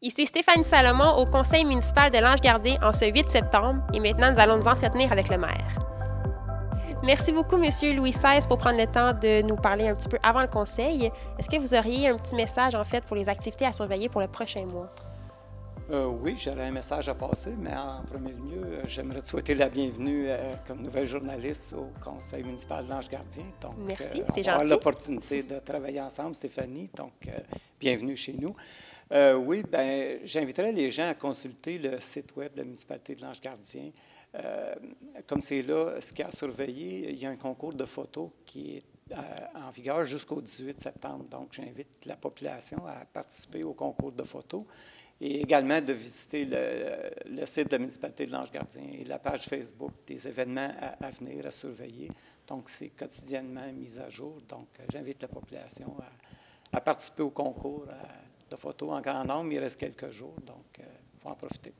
Ici Stéphanie Salomon au conseil municipal de l'Ange-Gardien en ce 8 septembre et maintenant nous allons nous entretenir avec le maire. Merci beaucoup, Monsieur Louis XVI, pour prendre le temps de nous parler un petit peu avant le conseil. Est-ce que vous auriez un petit message, en fait, pour les activités à surveiller pour le prochain mois? Oui, j'aurais un message à passer, mais en premier lieu, j'aimerais te souhaiter la bienvenue comme nouvelle journaliste au conseil municipal de l'Ange-Gardien. Donc, merci, c'est gentil. On a l'opportunité de travailler ensemble, Stéphanie, donc bienvenue chez nous. Oui, bien, j'inviterais les gens à consulter le site web de la municipalité de l'Ange-Gardien. Comme c'est là, ce qu'il y a à surveiller, il y a un concours de photos qui est en vigueur jusqu'au 18 septembre. Donc, j'invite la population à participer au concours de photos et également de visiter le site de la municipalité de l'Ange-Gardien et la page Facebook des événements à venir, à surveiller. Donc, c'est quotidiennement mis à jour. Donc, j'invite la population à participer au concours de photos en grand nombre. Il reste quelques jours, donc il faut en profiter.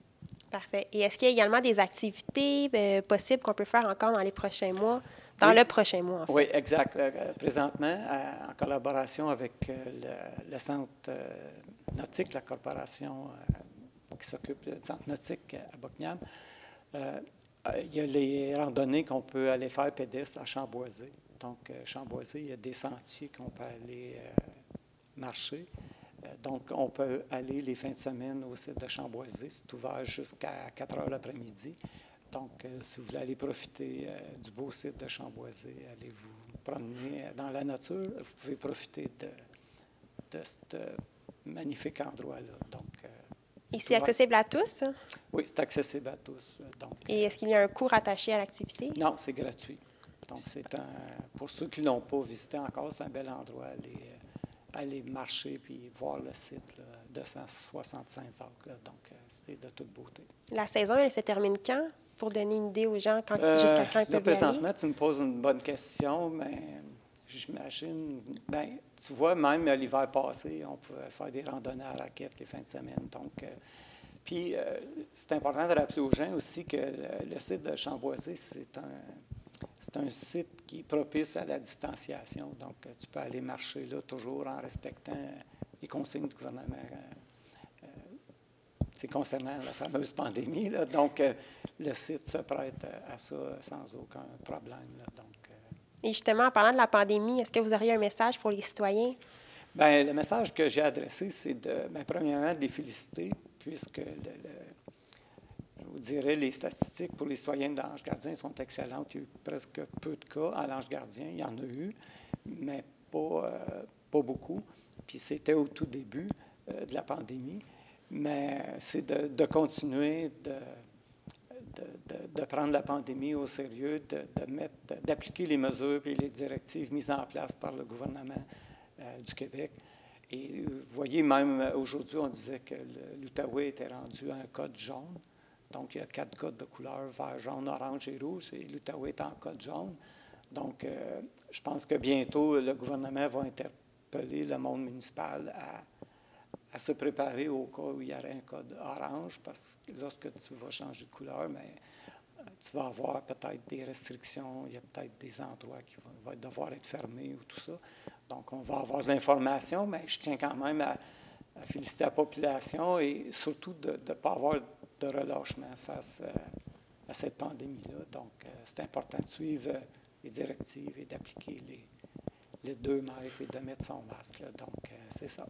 Parfait. Et est-ce qu'il y a également des activités possibles qu'on peut faire encore dans les prochains mois, le prochain mois, en fait? Oui, exact. Présentement, en collaboration avec le centre nautique, la corporation qui s'occupe du centre nautique à Buckingham, il y a les randonnées qu'on peut aller faire pédestre à Chamboisé. Donc, Chamboisé, il y a des sentiers qu'on peut aller marcher. Donc, on peut aller les fins de semaine au site de Chamboisé. C'est ouvert jusqu'à 4 heures l'après-midi. Donc, si vous voulez aller profiter du beau site de Chamboisé, allez vous promener dans la nature, vous pouvez profiter de ce magnifique endroit-là. Donc, et c'est accessible à tous? Oui, c'est accessible à tous. Donc, et est-ce qu'il y a un coût rattaché à l'activité? Non, c'est gratuit. Donc, pour ceux qui ne l'ont pas visité encore, c'est un bel endroit à aller marcher puis voir le site, là, 265 acres. Là, donc, c'est de toute beauté. La saison, elle se termine quand? Pour donner une idée aux gens jusqu'à quand ils peuvent présentement, y aller? tu me poses une bonne question, mais j'imagine, bien, tu vois, même l'hiver passé, on pouvait faire des randonnées à raquettes les fins de semaine. Donc, puis, c'est important de rappeler aux gens aussi que le site de Chamboisé, c'est un site qui est propice à la distanciation. Donc, tu peux aller marcher là toujours en respectant les consignes du gouvernement. C'est concernant la fameuse pandémie. Là. Donc, le site se prête à ça sans aucun problème. Là. Donc, et justement, en parlant de la pandémie, est-ce que vous auriez un message pour les citoyens? Bien, le message que j'ai adressé, c'est premièrement, de les féliciter, puisque je vous dirais, les statistiques pour les citoyens de l'Ange-Gardien sont excellentes. Il y a eu presque peu de cas à l'Ange-Gardien. Il y en a eu, mais pas beaucoup. Puis c'était au tout début de la pandémie. Mais c'est de continuer de prendre la pandémie au sérieux, d'appliquer les mesures et les directives mises en place par le gouvernement du Québec. Et vous voyez, même aujourd'hui, on disait que l'Outaouais était rendu à un code jaune. Donc, il y a 4 codes de couleur, vert, jaune, orange et rouge, et l'Outaouais est en code jaune. Donc, je pense que bientôt, le gouvernement va interpeller le monde municipal à se préparer au cas où il y aurait un code orange, parce que lorsque tu vas changer de couleur, mais tu vas avoir peut-être des restrictions, il y a peut-être des endroits qui vont devoir être fermés ou tout ça. Donc, on va avoir de l'information, mais je tiens quand même à féliciter la population et surtout de ne pas avoir de relâchement face à cette pandémie-là. Donc, c'est important de suivre les directives et d'appliquer les 2 mètres et de mettre son masque. Là. Donc, c'est ça.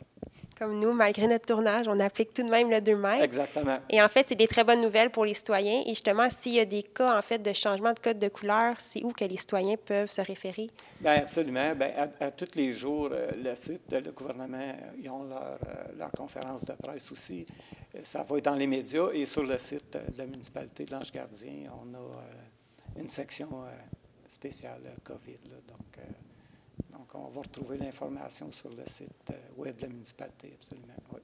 Comme nous, malgré notre tournage, on applique tout de même le 2 mètres. Exactement. Et en fait, c'est des très bonnes nouvelles pour les citoyens. Et justement, s'il y a des cas, en fait, de changement de code de couleur, c'est où que les citoyens peuvent se référer? Bien, absolument. Bien, à tous les jours, le site, le gouvernement, ils ont leur conférence de presse aussi. Ça va être dans les médias et sur le site de la municipalité de l'Ange-Gardien, on a une section spéciale COVID. Là, donc, on va retrouver l'information sur le site web de la municipalité, absolument. Oui.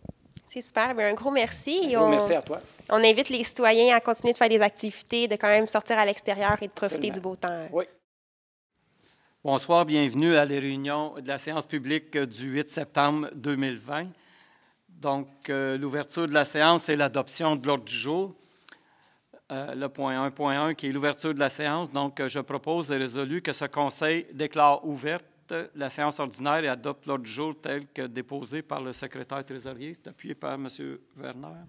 C'est super. Bien, un gros merci. Un gros merci à toi. On invite les citoyens à continuer de faire des activités, de quand même sortir à l'extérieur et de profiter absolument. Du beau temps. Oui. Bonsoir, bienvenue à la réunion de la séance publique du 8 septembre 2020. Donc, l'ouverture de la séance est l'adoption de l'ordre du jour. Le point 1 qui est l'ouverture de la séance. Donc, je propose et résolu que ce conseil déclare ouverte la séance ordinaire et adopte l'ordre du jour tel que déposé par le secrétaire trésorier. C'est appuyé par M. Werner.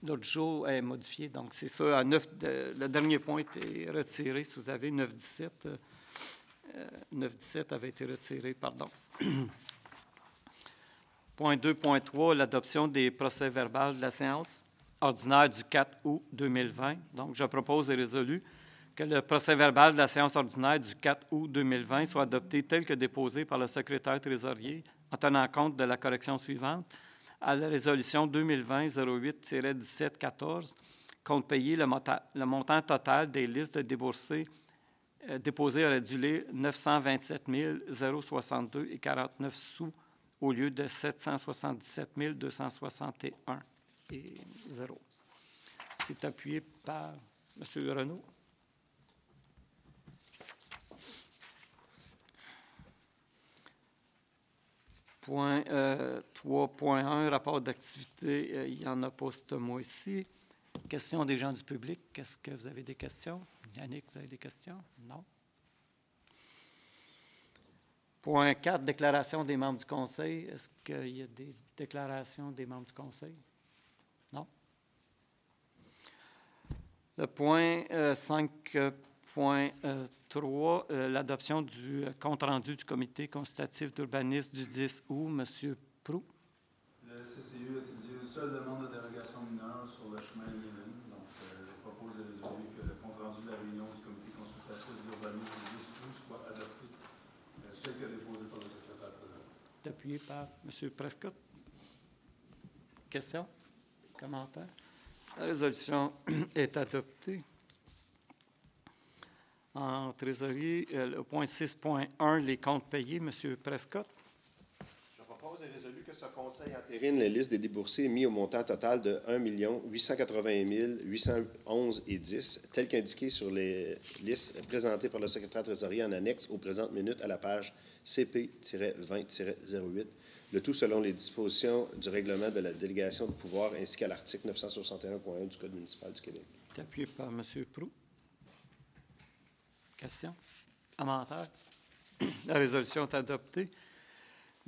L'ordre du jour est modifié, donc c'est ça. Le dernier point est retiré. Si vous avez 9-17, 9-17 avait été retiré, pardon. Point 2.3, l'adoption des procès-verbaux de la séance ordinaire du 4 août 2020. Donc, je propose et résolu que le procès-verbal de la séance ordinaire du 4 août 2020 soit adopté tel que déposé par le secrétaire trésorier en tenant compte de la correction suivante. À la résolution 2020-08-1714, compte payé, le montant total des listes de déboursés déposées aurait dû 927 062,49 sous au lieu de 777 261 et 0. C'est appuyé par M. Renaud. Point 3.1, rapport d'activité, il n'y en a pas ce mois-ci. Questions des gens du public. Est-ce que vous avez des questions? Yannick, vous avez des questions? Non. Point 4, déclaration des membres du Conseil. Est-ce qu'il y a des déclarations des membres du Conseil? Non. Le point 5.3, l'adoption du compte-rendu du comité consultatif d'urbanisme du 10 août. Monsieur Proulx. Le CCU étudie une seule demande de dérogation mineure sur le chemin Lévin. Donc, je propose et résolu que le compte-rendu de la réunion du comité consultatif d'urbanisme du 10 août soit adopté tel que déposé par le secrétaire trésorier. Appuyé par M. Prescott. Questions? Commentaires? La résolution est adoptée. En trésorerie, le point 6.1, les comptes payés. M. Prescott. Je propose et résolu que ce Conseil entérine les listes des déboursés mis au montant total de 1 880 811,10, tel qu'indiqué sur les listes présentées par le secrétaire trésorier en annexe aux présentes minutes à la page CP-20-08, le tout selon les dispositions du règlement de la délégation de pouvoir ainsi qu'à l'article 961.1 du Code municipal du Québec. Appuyé par M. Proulx. Question? Commentaire? La résolution est adoptée.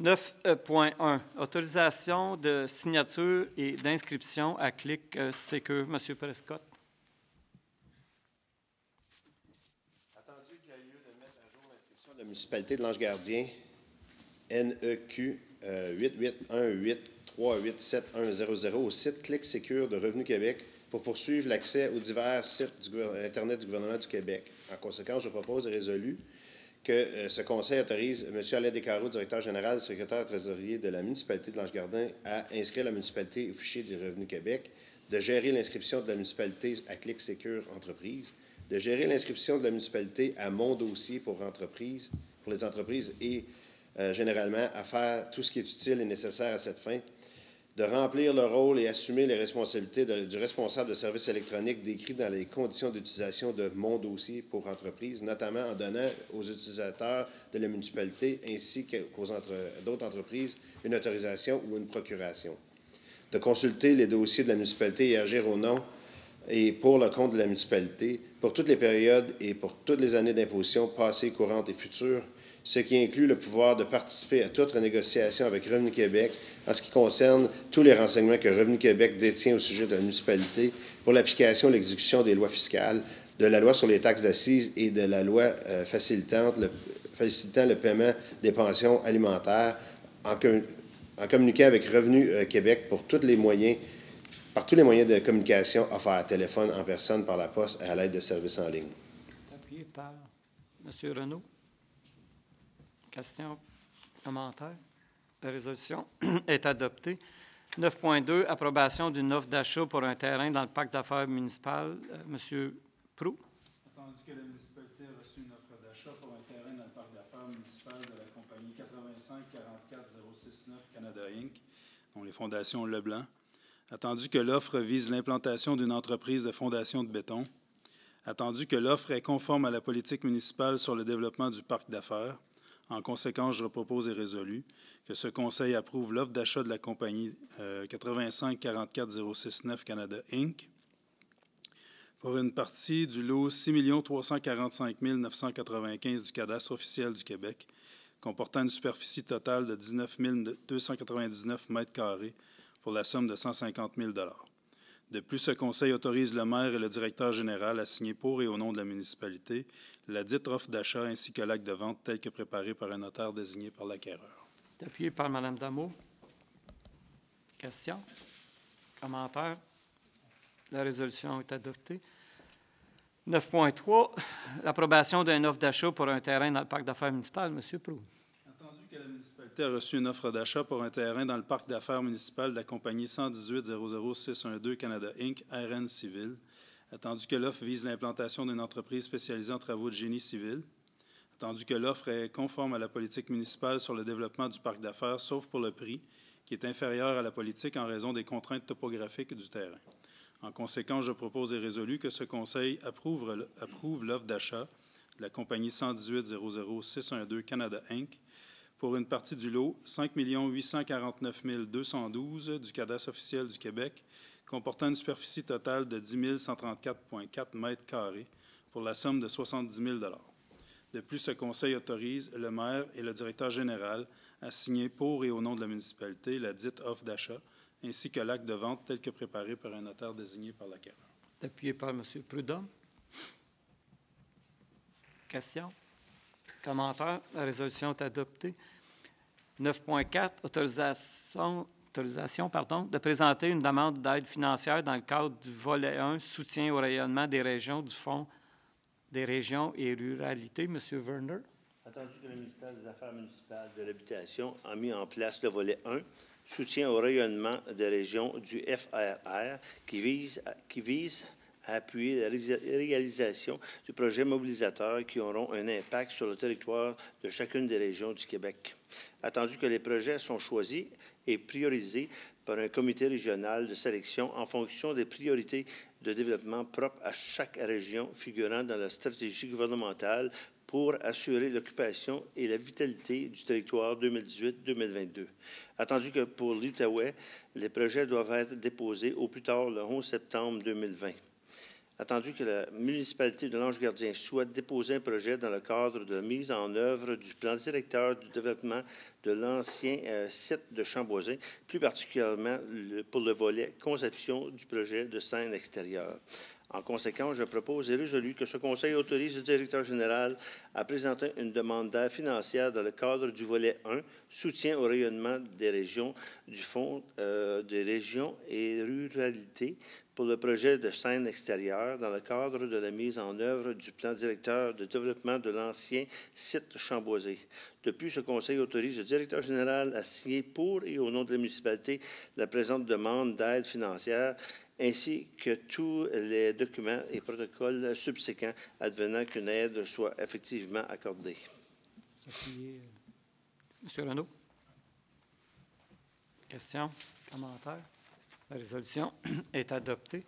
9.1. Autorisation de signature et d'inscription à Clic Sécure. M. Prescott. Attendu qu'il y a lieu de mettre à jour l'inscription de la municipalité de l'Ange-Gardien, NEQ 8818387100 au site Clic Sécure de Revenu Québec pour poursuivre l'accès aux divers sites Internet du gouvernement du Québec. En conséquence, je propose et résolu que ce Conseil autorise M. Alain Descarreaux, directeur général et secrétaire trésorier de la municipalité de l'Ange-Gardien, à inscrire la municipalité au fichier du Revenu Québec, de gérer l'inscription de la municipalité à Clic Sécure Entreprise, de gérer l'inscription de la municipalité à Mon Dossier pour les entreprises et généralement à faire tout ce qui est utile et nécessaire à cette fin, de remplir le rôle et assumer les responsabilités du responsable de services électroniques décrit dans les conditions d'utilisation de Mon Dossier pour entreprise, notamment en donnant aux utilisateurs de la municipalité ainsi qu'aux d'autres entreprises une autorisation ou une procuration. De consulter les dossiers de la municipalité et agir au nom et pour le compte de la municipalité pour toutes les périodes et pour toutes les années d'imposition passées, courantes et futures, ce qui inclut le pouvoir de participer à toute renégociation avec Revenu Québec en ce qui concerne tous les renseignements que Revenu Québec détient au sujet de la municipalité pour l'application et l'exécution des lois fiscales, de la loi sur les taxes d'assises et de la loi facilitant le paiement des pensions alimentaires en communiquant avec Revenu Québec par tous les moyens de communication offerts, téléphone, en personne, par la poste et à l'aide de services en ligne. Appuyé par M. Renaud. Questions, commentaires? La résolution est adoptée. 9.2, approbation d'une offre d'achat pour un terrain dans le parc d'affaires municipal. M. Proulx. Attendu que la municipalité a reçu une offre d'achat pour un terrain dans le parc d'affaires municipal de la compagnie 85 44 069 Canada Inc., dont les fondations Leblanc. Attendu que l'offre vise l'implantation d'une entreprise de fondation de béton. Attendu que l'offre est conforme à la politique municipale sur le développement du parc d'affaires. En conséquence, je propose et résolu que ce Conseil approuve l'offre d'achat de la compagnie 85 44 069 Canada Inc. pour une partie du lot 6 345 995 du cadastre officiel du Québec, comportant une superficie totale de 19 299 mètres carrés pour la somme de 150 000 $. De plus, ce conseil autorise le maire et le directeur général à signer pour et au nom de la municipalité la dite offre d'achat ainsi que l'acte de vente tel que préparé par un notaire désigné par l'acquéreur. C'est appuyé par Mme Dameau. Question? Commentaire? La résolution est adoptée. 9.3, l'approbation d'une offre d'achat pour un terrain dans le parc d'affaires municipal. M. Proulx. Entendu que la municipalité a reçu une offre d'achat pour un terrain dans le parc d'affaires municipal de la compagnie 118 00612 Canada Inc., RN Civil, attendu que l'offre vise l'implantation d'une entreprise spécialisée en travaux de génie civil, attendu que l'offre est conforme à la politique municipale sur le développement du parc d'affaires, sauf pour le prix, qui est inférieur à la politique en raison des contraintes topographiques du terrain. En conséquence, je propose et résolu que ce Conseil approuve l'offre d'achat de la compagnie 118 00612 Canada Inc. pour une partie du lot 5 849 212 du cadastre officiel du Québec, comportant une superficie totale de 10 134,4 mètres carrés pour la somme de 70 000 $. De plus, ce Conseil autorise le maire et le directeur général à signer pour et au nom de la municipalité la dite offre d'achat, ainsi que l'acte de vente tel que préparé par un notaire désigné par l'acquéreur. C'est appuyé par M. Prudhomme. Question? Commentaire? La résolution est adoptée. 9.4, autorisation de présenter une demande d'aide financière dans le cadre du volet 1, soutien au rayonnement des régions du Fonds des régions et ruralités. M. Werner. Attendu que le ministère des Affaires municipales de l'Habitation a mis en place le volet 1, soutien au rayonnement des régions du FRR, qui vise à appuyer la réalisation de projets mobilisateurs qui auront un impact sur le territoire de chacune des régions du Québec. Attendu que les projets sont choisis et priorisés par un comité régional de sélection en fonction des priorités de développement propres à chaque région figurant dans la stratégie gouvernementale pour assurer l'occupation et la vitalité du territoire 2018-2022. Attendu que pour l'Outaouais, les projets doivent être déposés au plus tard le 11 septembre 2020. Attendu que la municipalité de l'Ange-Gardien souhaite déposer un projet dans le cadre de la mise en œuvre du plan directeur du développement de l'ancien site de Chamboisin, plus particulièrement pour le volet conception du projet de scène extérieure. En conséquence, je propose et résolu que ce Conseil autorise le directeur général à présenter une demande d'aide financière dans le cadre du volet 1, soutien au rayonnement des régions du Fonds des régions et ruralités pour le projet de scène extérieure dans le cadre de la mise en œuvre du plan directeur de développement de l'ancien site Chamboisé. De plus, ce Conseil autorise le directeur général à signer pour et au nom de la municipalité la présente demande d'aide financière ainsi que tous les documents et protocoles subséquents advenant qu'une aide soit effectivement accordée. M. Renaud. Question, commentaire. La résolution est adoptée.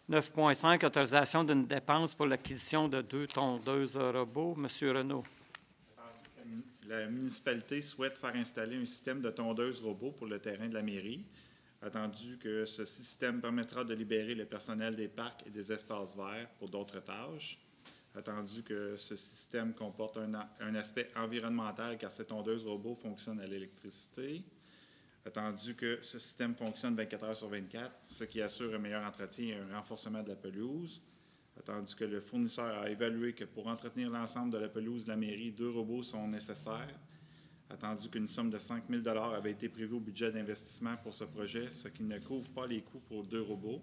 9.5, autorisation d'une dépense pour l'acquisition de 2 tondeuses robots. M. Renaud. La municipalité souhaite faire installer un système de tondeuses robots pour le terrain de la mairie, attendu que ce système permettra de libérer le personnel des parcs et des espaces verts pour d'autres tâches, attendu que ce système comporte un aspect environnemental car ces tondeuses robots fonctionnent à l'électricité, attendu que ce système fonctionne 24 heures sur 24, ce qui assure un meilleur entretien et un renforcement de la pelouse, attendu que le fournisseur a évalué que pour entretenir l'ensemble de la pelouse de la mairie, 2 robots sont nécessaires, attendu qu'une somme de 5 000 $ avait été prévue au budget d'investissement pour ce projet, ce qui ne couvre pas les coûts pour 2 robots,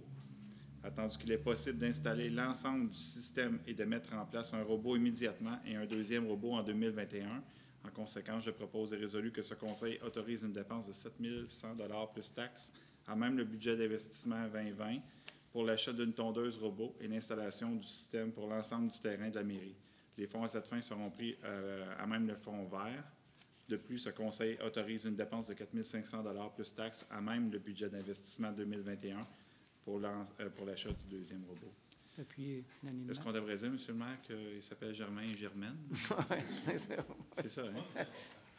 attendu qu'il est possible d'installer l'ensemble du système et de mettre en place un robot immédiatement et un deuxième robot en 2021. En conséquence, je propose et résolu que ce Conseil autorise une dépense de 7 100 $ plus taxes à même le budget d'investissement 2020 pour l'achat d'une tondeuse robot et l'installation du système pour l'ensemble du terrain de la mairie. Les fonds à cette fin seront pris à même le fonds vert. De plus, ce Conseil autorise une dépense de 4 500 $ plus taxes à même le budget d'investissement 2021 pour l'achat du deuxième robot. Est-ce qu'on devrait dire, M. le maire, qu'il s'appelle Germain et Germaine? C'est ça, hein?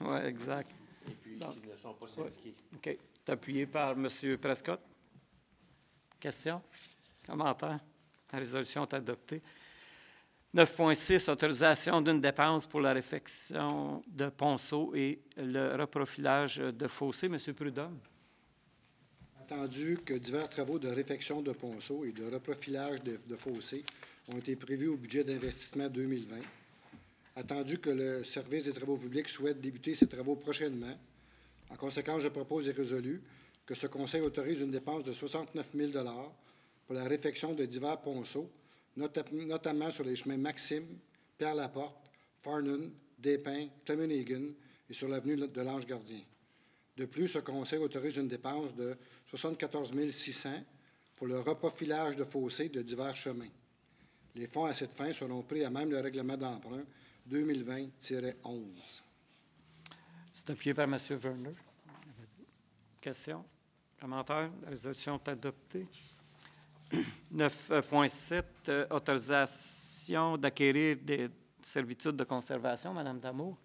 Oui, exact. Et puis, ils ne sont pas syndiqués. OK. C'est appuyé par M. Prescott. Question? Commentaire? La résolution est adoptée. 9.6, autorisation d'une dépense pour la réfection de ponceaux et le reprofilage de fossés. Monsieur Prudhomme. Attendu que divers travaux de réfection de ponceaux et de reprofilage de fossés ont été prévus au budget d'investissement 2020. Attendu que le service des travaux publics souhaite débuter ses travaux prochainement. En conséquence, je propose et résolu que ce Conseil autorise une dépense de 69 000 $ pour la réfection de divers ponceaux, notamment sur les chemins Maxime, Pierre-Laporte, Farnon, Despins, Clemenhagen et sur l'avenue de l'Ange-Gardien. De plus, ce Conseil autorise une dépense de 74 600 $ pour le reprofilage de fossés de divers chemins. Les fonds à cette fin seront pris à même le règlement d'emprunt 2020-11. C'est appuyé par M. Werner. Question? Commentaire? La résolution est adoptée. 9.7, autorisation d'acquérir des servitudes de conservation. Mme Damour.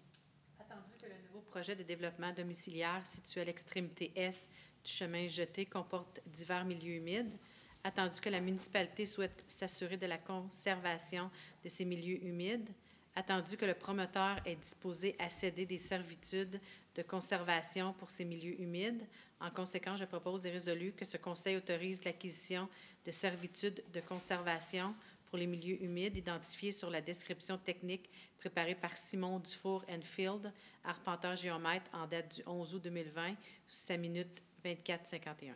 Attendu que le nouveau projet de développement domiciliaire situé à l'extrémité est du chemin jeté comporte divers milieux humides, attendu que la municipalité souhaite s'assurer de la conservation de ces milieux humides, attendu que le promoteur est disposé à céder des servitudes de conservation pour ces milieux humides. En conséquence, je propose et résolu que ce Conseil autorise l'acquisition de servitudes de conservation pour les milieux humides identifiés sur la description technique préparée par Simon Dufour & Field, arpenteur géomètre en date du 11 août 2020, sous sa minute 24:51.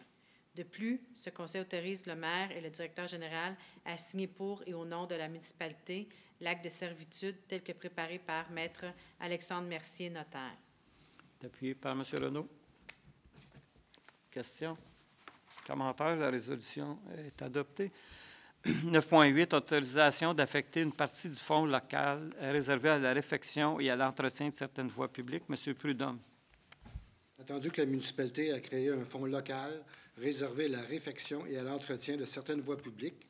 De plus, ce Conseil autorise le maire et le directeur général à signer pour et au nom de la municipalité l'acte de servitude tel que préparé par Maître Alexandre Mercier, notaire. Appuyé par M. Renaud. Question? Commentaire? La résolution est adoptée. 9.8, autorisation d'affecter une partie du fonds local réservé à la réfection et à l'entretien de certaines voies publiques. M. Prudhomme. Attendu que la municipalité a créé un fonds local réservé à la réfection et à l'entretien de certaines voies publiques,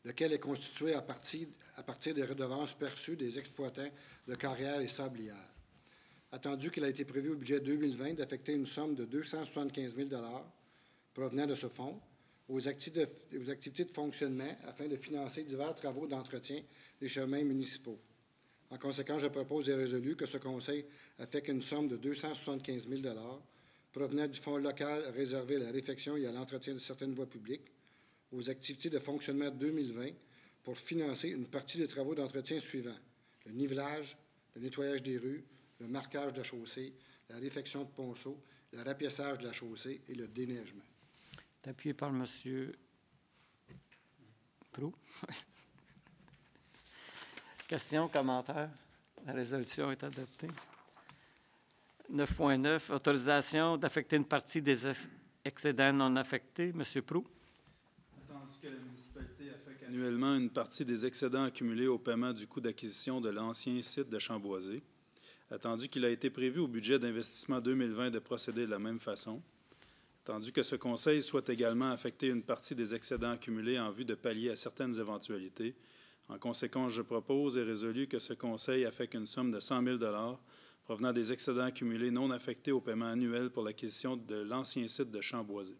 lequel est constitué à partir des redevances perçues des exploitants de carrières et sablières. Attendu qu'il a été prévu au budget 2020 d'affecter une somme de 275 000 $ provenant de ce fonds aux activités de fonctionnement afin de financer divers travaux d'entretien des chemins municipaux. En conséquence, je propose et résolu que ce Conseil affecte une somme de 275 000 $ provenant du fonds local réservé à la réfection et à l'entretien de certaines voies publiques aux activités de fonctionnement 2020 pour financer une partie des travaux d'entretien suivants: le nivelage, le nettoyage des rues, le marquage de la chaussée, la réfection de ponceaux, le rapiessage de la chaussée et le déneigement. C'est appuyé par M. Proulx. Question, commentaire? La résolution est adoptée. 9.9, autorisation d'affecter une partie des excédents non affectés. M. Proulx. Attendu que la municipalité affecte annuellement une partie des excédents accumulés au paiement du coût d'acquisition de l'ancien site de Chamboisé. Attendu qu'il a été prévu au budget d'investissement 2020 de procéder de la même façon. Attendu que ce Conseil souhaite également affecter une partie des excédents accumulés en vue de pallier à certaines éventualités. En conséquence, je propose et résolu que ce Conseil affecte une somme de 100 000 $ provenant des excédents accumulés non affectés au paiement annuel pour l'acquisition de l'ancien site de Chamboisé.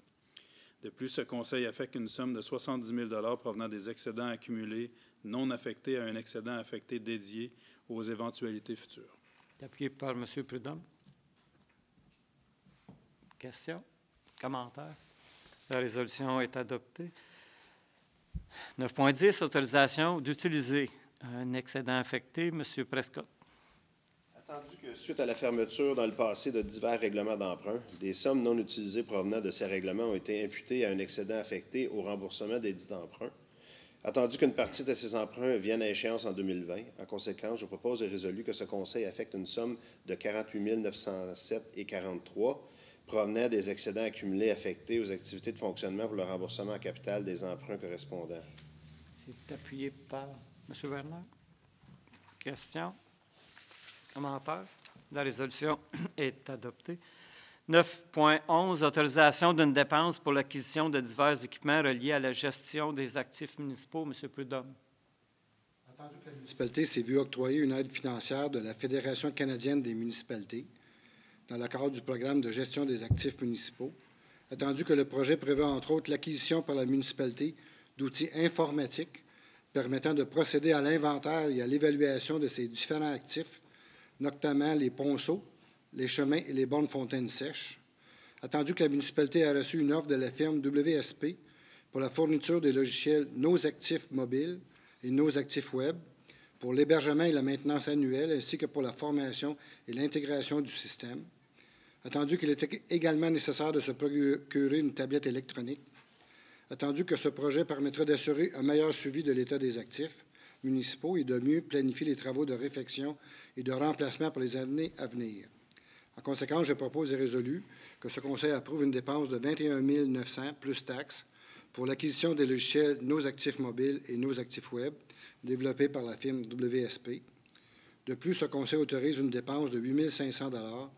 De plus, ce Conseil affecte une somme de 70 000 $ provenant des excédents accumulés non affectés à un excédent affecté dédié aux éventualités futures. Appuyé par M. Prudhomme. Question? Commentaire? La résolution est adoptée. 9.10, autorisation d'utiliser un excédent affecté. M. Prescott. Attendu que, suite à la fermeture dans le passé de divers règlements d'emprunt, des sommes non utilisées provenant de ces règlements ont été imputées à un excédent affecté au remboursement des dits emprunts. Attendu qu'une partie de ces emprunts vienne à échéance en 2020, en conséquence, je propose et résolu que ce Conseil affecte une somme de 48 907,43 $ provenant des excédents accumulés affectés aux activités de fonctionnement pour le remboursement en capital des emprunts correspondants. C'est appuyé par M. Werner. Question? Commentaire? La résolution est adoptée. 9.11, autorisation d'une dépense pour l'acquisition de divers équipements reliés à la gestion des actifs municipaux. M. Prudhomme. Attendu que la municipalité s'est vue octroyer une aide financière de la Fédération canadienne des municipalités dans le cadre du programme de gestion des actifs municipaux, attendu que le projet prévoit entre autres l'acquisition par la municipalité d'outils informatiques permettant de procéder à l'inventaire et à l'évaluation de ces différents actifs, notamment les ponceaux, les chemins et les bornes fontaines sèches. Attendu que la municipalité a reçu une offre de la firme WSP pour la fourniture des logiciels Nos Actifs mobiles et Nos Actifs web, pour l'hébergement et la maintenance annuelle, ainsi que pour la formation et l'intégration du système. Attendu qu'il était également nécessaire de se procurer une tablette électronique. Attendu que ce projet permettrait d'assurer un meilleur suivi de l'état des actifs municipaux et de mieux planifier les travaux de réfection et de remplacement pour les années à venir. En conséquence, je propose et résolu que ce Conseil approuve une dépense de 21 900 plus taxes pour l'acquisition des logiciels Nos Actifs mobiles et Nos Actifs web, développés par la firme WSP. De plus, ce Conseil autorise une dépense de 8 500 $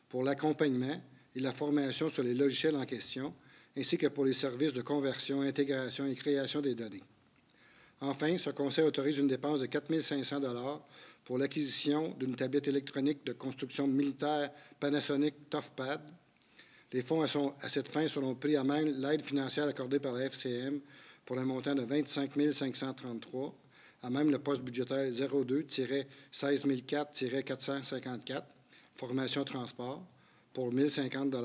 pour l'accompagnement et la formation sur les logiciels en question, ainsi que pour les services de conversion, intégration et création des données. Enfin, ce Conseil autorise une dépense de 4 500 $ pour l'acquisition d'une tablette électronique de construction militaire Panasonic ToughPad. Les fonds à cette fin seront pris à même l'aide financière accordée par la FCM pour un montant de 25 533 $, à même le poste budgétaire 02-16004-454, formation transport, pour 1 050 $,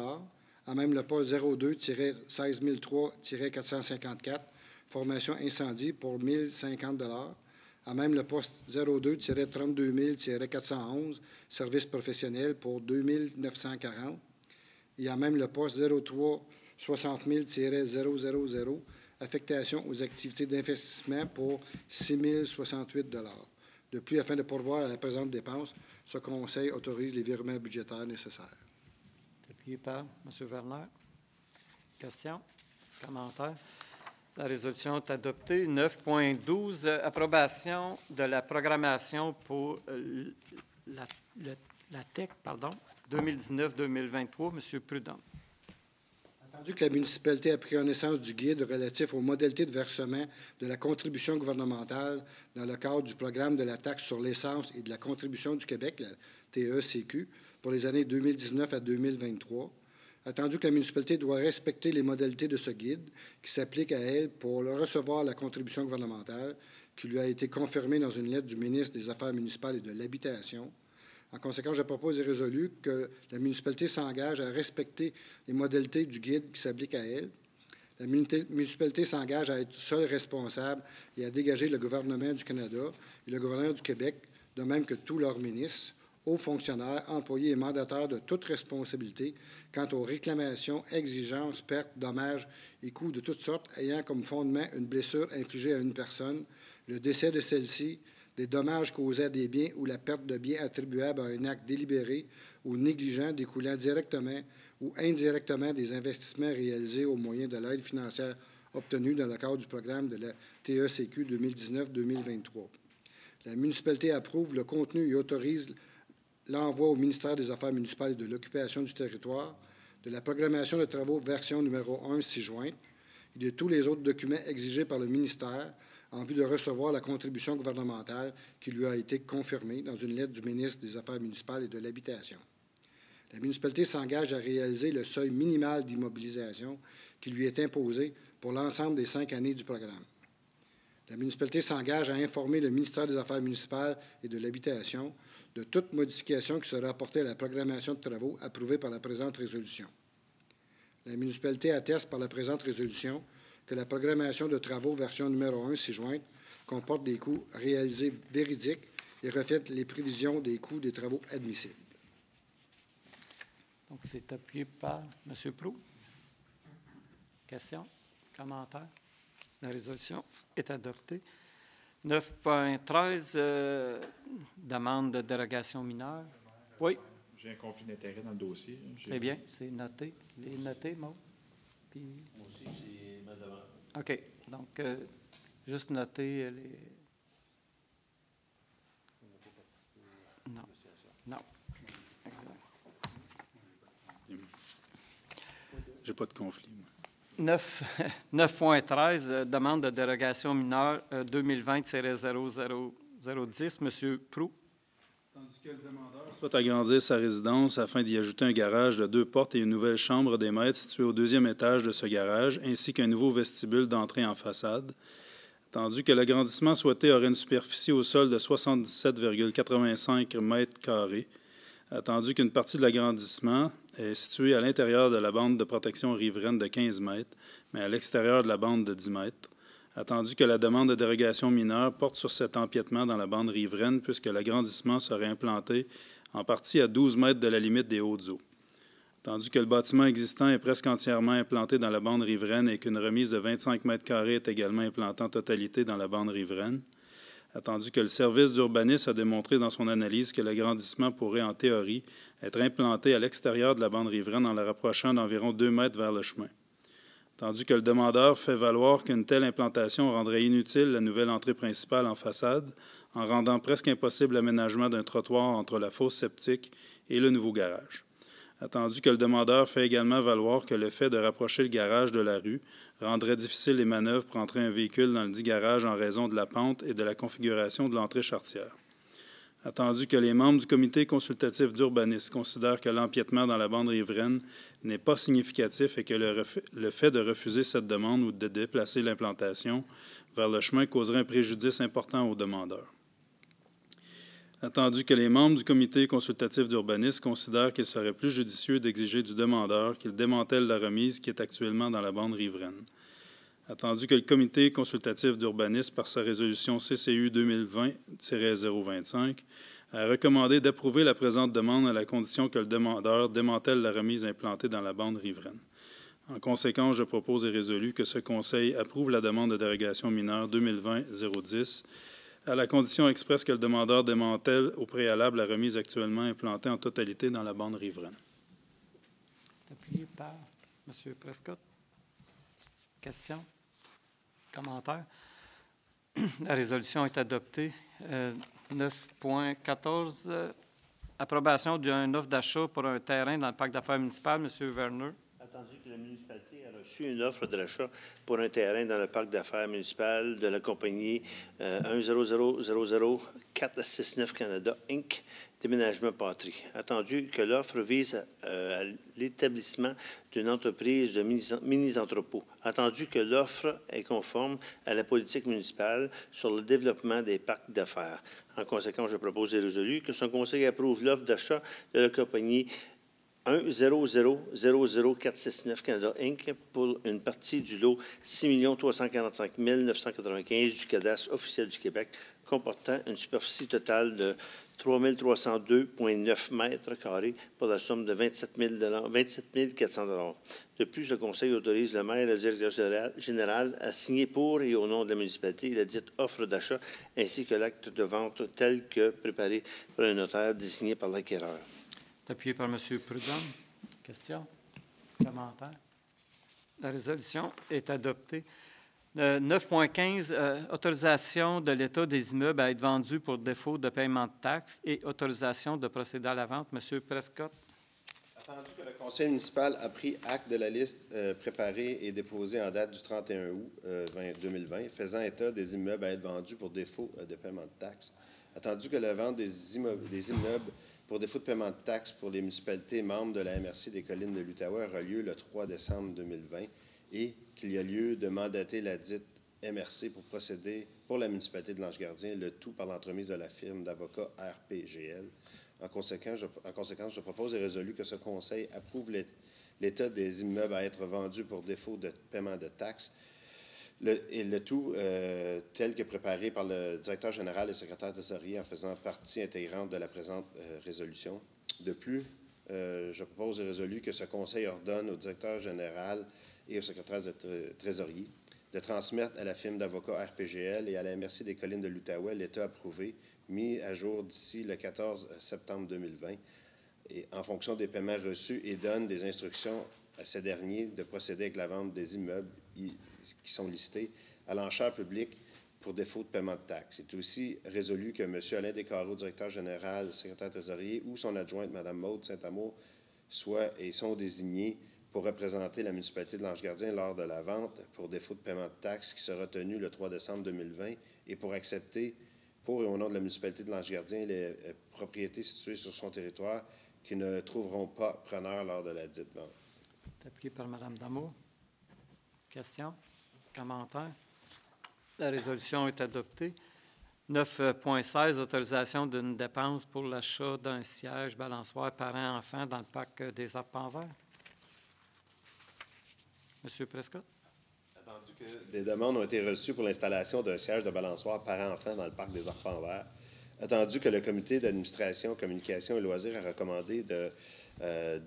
à même le poste 02-16003-454, formation incendie, pour 1 050 $, à même le poste 02-32000-411, service professionnel, pour 2 940, et à même le poste 03-60 000-000, affectation aux activités d'investissement, pour 6 068 $. De plus, afin de pourvoir à la présente dépense, ce Conseil autorise les virements budgétaires nécessaires. Appuyé par M. Werner. Question? Commentaire? La résolution est adoptée. 9.12, approbation de la programmation pour la TEC, 2019-2023. M. Prudhomme. Attendu que la municipalité a pris connaissance du guide relatif aux modalités de versement de la contribution gouvernementale dans le cadre du programme de la taxe sur l'essence et de la contribution du Québec, la TECQ, pour les années 2019 à 2023, attendu que la municipalité doit respecter les modalités de ce guide qui s'applique à elle pour recevoir la contribution gouvernementale qui lui a été confirmée dans une lettre du ministre des Affaires municipales et de l'Habitation. En conséquence, je propose et résolu que la municipalité s'engage à respecter les modalités du guide qui s'applique à elle. La municipalité s'engage à être seule responsable et à dégager le gouvernement du Canada et le gouvernement du Québec, de même que tous leurs ministres, hauts fonctionnaires, employés et mandataires de toute responsabilité quant aux réclamations, exigences, pertes, dommages et coûts de toutes sortes ayant comme fondement une blessure infligée à une personne, le décès de celle-ci, des dommages causés à des biens ou la perte de biens attribuables à un acte délibéré ou négligent découlant directement ou indirectement des investissements réalisés au moyen de l'aide financière obtenue dans le cadre du programme de la TECQ 2019-2023. La municipalité approuve le contenu et autorise l'envoi au ministère des Affaires municipales et de l'Occupation du territoire de la programmation de travaux version numéro 1 ci-jointe et de tous les autres documents exigés par le ministère en vue de recevoir la contribution gouvernementale qui lui a été confirmée dans une lettre du ministre des Affaires municipales et de l'Habitation. La municipalité s'engage à réaliser le seuil minimal d'immobilisation qui lui est imposé pour l'ensemble des 5 années du programme. La municipalité s'engage à informer le ministère des Affaires municipales et de l'Habitation de toute modification qui sera apportée à la programmation de travaux approuvée par la présente résolution. La municipalité atteste par la présente résolution que la programmation de travaux version numéro 1 ci-jointe comporte des coûts réalisés véridiques et reflète les prévisions des coûts des travaux admissibles. Donc, c'est appuyé par M. Proulx. Question? Commentaire? La résolution est adoptée. 9.13, demande de dérogation mineure. Oui. J'ai un conflit d'intérêt dans le dossier. C'est bien, c'est noté. Il est noté, Maud? Puis... Moi aussi, c'est ma demande. OK. Donc, juste noter les... Non. Non. Exact. J'ai pas de conflit, moi. 9.13, demande de dérogation mineure 2020-0010. M. Proulx. Tandis que le demandeur souhaite agrandir sa résidence afin d'y ajouter un garage de 2 portes et une nouvelle chambre des maîtres située au 2e étage de ce garage, ainsi qu'un nouveau vestibule d'entrée en façade. Attendu que l'agrandissement souhaité aurait une superficie au sol de 77,85 mètres carrés. Attendu qu'une partie de l'agrandissement est située à l'intérieur de la bande de protection riveraine de 15 mètres, mais à l'extérieur de la bande de 10 mètres. Attendu que la demande de dérogation mineure porte sur cet empiètement dans la bande riveraine, puisque l'agrandissement serait implanté en partie à 12 mètres de la limite des hautes eaux. Attendu que le bâtiment existant est presque entièrement implanté dans la bande riveraine et qu'une remise de 25 mètres carrés est également implantée en totalité dans la bande riveraine. Attendu que le service d'urbanisme a démontré dans son analyse que l'agrandissement pourrait, en théorie, être implanté à l'extérieur de la bande riveraine en la rapprochant d'environ 2 mètres vers le chemin. Attendu que le demandeur fait valoir qu'une telle implantation rendrait inutile la nouvelle entrée principale en façade, en rendant presque impossible l'aménagement d'un trottoir entre la fosse septique et le nouveau garage. Attendu que le demandeur fait également valoir que le fait de rapprocher le garage de la rue rendrait difficile les manœuvres pour entrer un véhicule dans le dit garage en raison de la pente et de la configuration de l'entrée charretière. Attendu que les membres du comité consultatif d'urbanisme considèrent que l'empiètement dans la bande riveraine n'est pas significatif et que le fait de refuser cette demande ou de déplacer l'implantation vers le chemin causerait un préjudice important aux demandeurs. Attendu que les membres du comité consultatif d'urbanisme considèrent qu'il serait plus judicieux d'exiger du demandeur qu'il démantèle la remise qui est actuellement dans la bande riveraine. Attendu que le comité consultatif d'urbanisme, par sa résolution CCU 2020-025, a recommandé d'approuver la présente demande à la condition que le demandeur démantèle la remise implantée dans la bande riveraine. En conséquence, je propose et résolu que ce Conseil approuve la demande de dérogation mineure 2020-010 à la condition expresse que le demandeur démantèle au préalable la remise actuellement implantée en totalité dans la bande riveraine. Appuyé par M. Prescott. Question? Commentaire? La résolution est adoptée. 9.14. Approbation d'une offre d'achat pour un terrain dans le parc d'affaires municipal. M. Werner. Attendu que la municipalité a reçu une offre d'achat pour un terrain dans le parc d'affaires municipal de la compagnie 1000469 Canada, Inc., Déménagement Patrie. Attendu que l'offre vise à l'établissement d'une entreprise de mini-entrepôts. Attendu que l'offre est conforme à la politique municipale sur le développement des parcs d'affaires. En conséquence, je propose et résolu que son conseil approuve l'offre d'achat de la compagnie 1000469 Canada, Inc. pour une partie du lot 6 345 995 du cadastre officiel du Québec, comportant une superficie totale de 3 302,9 mètres carrés pour la somme de 27 400 $. De plus, le Conseil autorise le maire et le directeur général à signer pour et au nom de la municipalité la dite offre d'achat ainsi que l'acte de vente tel que préparé par un notaire désigné par l'acquéreur. C'est appuyé par M. Prudhomme. Question? Commentaire? La résolution est adoptée. 9.15, autorisation de l'État des immeubles à être vendus pour défaut de paiement de taxes et autorisation de procéder à la vente. M. Prescott. Attendu que le conseil municipal a pris acte de la liste préparée et déposée en date du 31 août 2020, faisant état des immeubles à être vendus pour défaut de paiement de taxes. Attendu que la vente des immeubles pour défaut de paiement de taxes pour les municipalités membres de la MRC des Collines de l'Outaouais aura lieu le 3 décembre 2020 et qu'il y a lieu de mandater la dite MRC pour procéder pour la municipalité de l'Ange-Gardien, le tout par l'entremise de la firme d'avocats RPGL. En conséquence, je propose et résolu que ce conseil approuve l'état des immeubles à être vendus pour défaut de paiement de taxes, le tout tel que préparé par le directeur général et secrétaire trésorier en faisant partie intégrante de la présente résolution. De plus, je propose et résolu que ce conseil ordonne au directeur général et au secrétaire trésorier de transmettre à la firme d'avocats RPGL et à la MRC des Collines de l'Outaouais l'état approuvé, mis à jour d'ici le 14 septembre 2020, et en fonction des paiements reçus, et donne des instructions à ces derniers de procéder avec la vente des immeubles qui sont listés à l'enchère publique pour défaut de paiement de taxes. C'est aussi résolu que M. Alain Descarreaux, directeur général, secrétaire trésorier, ou son adjointe, Mme Maude Saint-Amour, sont désignés pour représenter la municipalité de l'Ange-Gardien lors de la vente pour défaut de paiement de taxes qui sera tenue le 3 décembre 2020 et pour accepter, pour et au nom de la municipalité de l'Ange-Gardien, les propriétés situées sur son territoire qui ne trouveront pas preneur lors de la dite vente. Appuyé par Mme Damour. Question? Commentaire? La résolution est adoptée. 9.16, autorisation d'une dépense pour l'achat d'un siège balançoire parents-enfants dans le parc des Arpents Verts. Monsieur Prescott. Attendu que des demandes ont été reçues pour l'installation d'un siège de balançoire parents-enfants dans le parc des Arpents Verts, attendu que le comité d'administration, communication et loisirs a recommandé de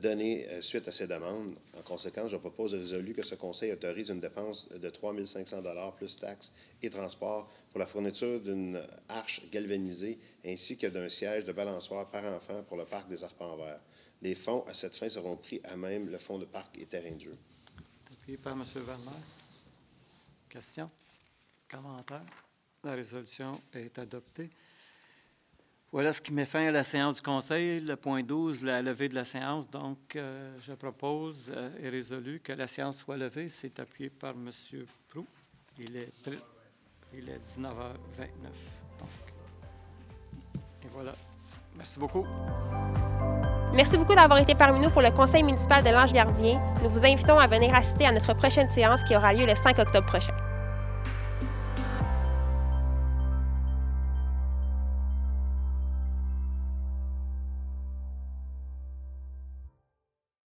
donner suite à ces demandes. En conséquence, je propose et résolu que ce conseil autorise une dépense de 3 500 $ plus taxes et transports pour la fourniture d'une arche galvanisée ainsi que d'un siège de balançoire parents-enfants pour le parc des Arpents Verts. Les fonds à cette fin seront pris à même le fonds de parc et terrain de jeu. Appuyé par M. Werner. Question? Commentaire? La résolution est adoptée. Voilà ce qui met fin à la séance du Conseil. Le point 12, la levée de la séance. Donc, je propose et résolu que la séance soit levée. C'est appuyé par M. Proulx. Il est 19h29. Donc, et voilà. Merci beaucoup. Merci beaucoup d'avoir été parmi nous pour le Conseil municipal de l'Ange Gardien. Nous vous invitons à venir assister à notre prochaine séance qui aura lieu le 5 octobre prochain.